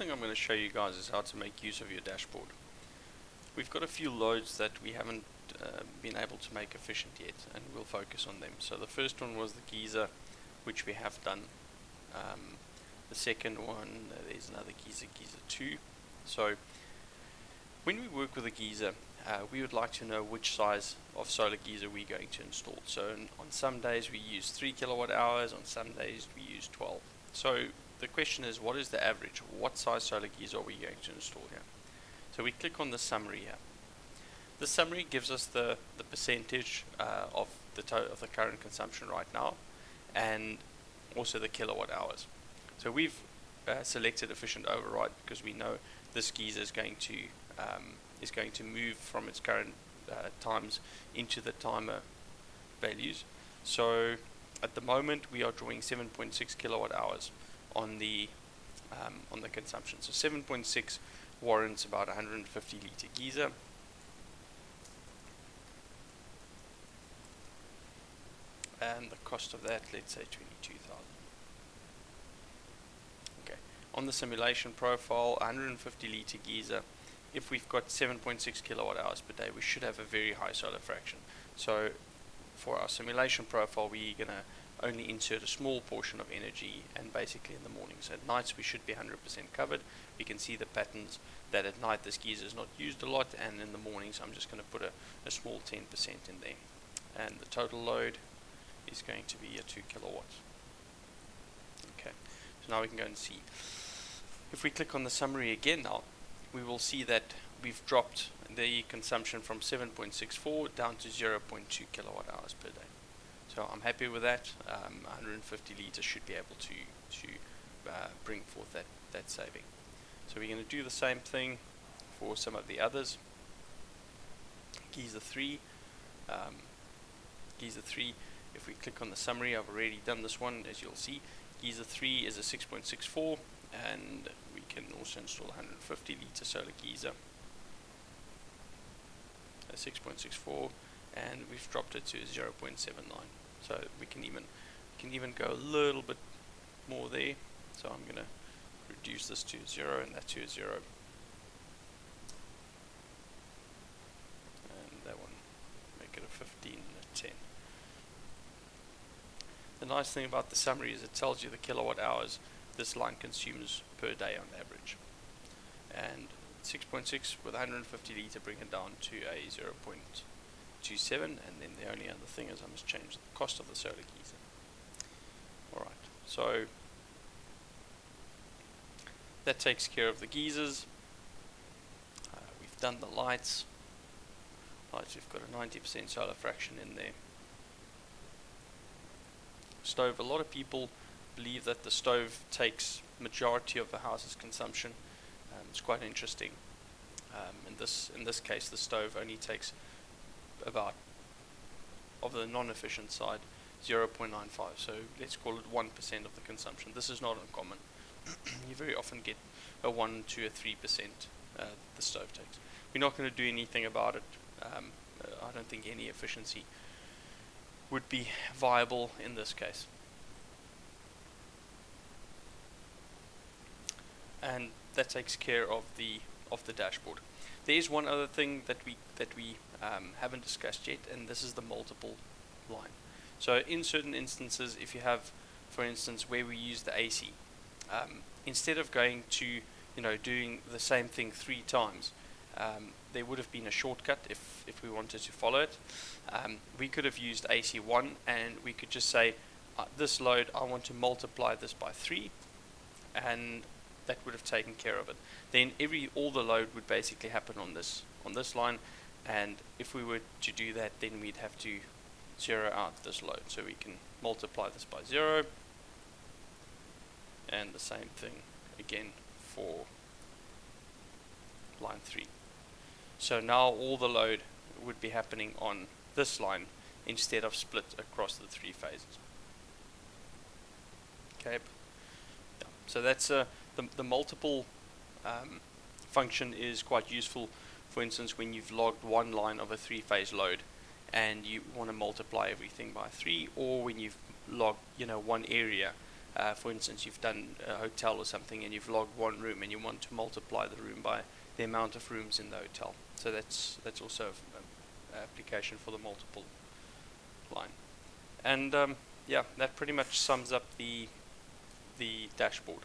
thing I'm going to show you guys is how to make use of your dashboard. We've got a few loads that we haven't been able to make efficient yet, and we'll focus on them. So the first one was the geyser, which we have done. The second one, there's another geyser, geyser 2. So when we work with a geyser, we would like to know which size of solar geyser we're going to install. So on some days we use 3 kilowatt hours, on some days we use 12. So the question is, what is the average? What size solar geyser are we going to install here? So we click on the summary here. The summary gives us the percentage of the current consumption right now, and also the kilowatt hours. So we've selected efficient override because we know this geyser is going to move from its current times into the timer values. So at the moment we are drawing 7.6 kilowatt hours on the consumption. So 7.6 warrants about 150 litre geyser. And the cost of that, let's say 22,000. Okay. On the simulation profile, 150 litre geyser. If we've got 7.6 kilowatt hours per day, we should have a very high solar fraction. So for our simulation profile, we're going to only insert a small portion of energy, and basically in the mornings. At nights we should be 100% covered. We can see the patterns that at night this geyser is not used a lot, and in the mornings I'm just going to put a small 10% in there. And the total load is going to be a 2 kilowatts. Okay, so now we can go and see. If we click on the summary again now, we will see that we've dropped the consumption from 7.64 down to 0.2 kilowatt hours per day. So I'm happy with that. 150 litres should be able to bring forth that saving. So we're going to do the same thing for some of the others. Geyser 3. Geyser 3, if we click on the summary, I've already done this one, as you'll see. Geyser 3 is a 6.64, and we can also install 150 litre solar geyser. A 6.64, and we've dropped it to 0.79. So we can even go a little bit more there. So I'm going to reduce this to 0 and that to 0. And that one, make it a 15 and a 10. The nice thing about the summary is it tells you the kilowatt hours this line consumes per day on average. And 6.6 with 150 litre bring it down to a 0.27, and then the only other thing is I must change the cost of the solar geyser. Alright, so that takes care of the geysers. We've done the lights. We've got a 90% solar fraction in there. Stove, a lot of people believe that the stove takes majority of the house's consumption. It's quite interesting. In this case, the stove only takes about, of the non-efficient side, 0.95. So let's call it 1% of the consumption. This is not uncommon. You very often get a 1 to a 3% the stove takes. We're not going to do anything about it. I don't think any efficiency would be viable in this case. And that takes care of the dashboard. There is one other thing that we haven't discussed yet, and this is the multiple line. So in certain instances, if you have, for instance, where we use the AC, instead of going to doing the same thing 3 times, there would have been a shortcut if we wanted to follow it. We could have used AC1, and we could just say this load, I want to multiply this by 3, and that would have taken care of it. Then all the load would basically happen on this line, and if we were to do that, then we'd have to zero out this load. So we can multiply this by 0, and the same thing again for line 3. So now all the load would be happening on this line instead of split across the 3 phases. Okay, yeah. So that's the multiple function is quite useful. For instance, when you've logged one line of a 3-phase load and you want to multiply everything by 3, or when you've logged one area For instance, you've done a hotel or something and you've logged one room and you want to multiply the room by the amount of rooms in the hotel. So that's also an application for the multiple line. And yeah, that pretty much sums up the dashboard.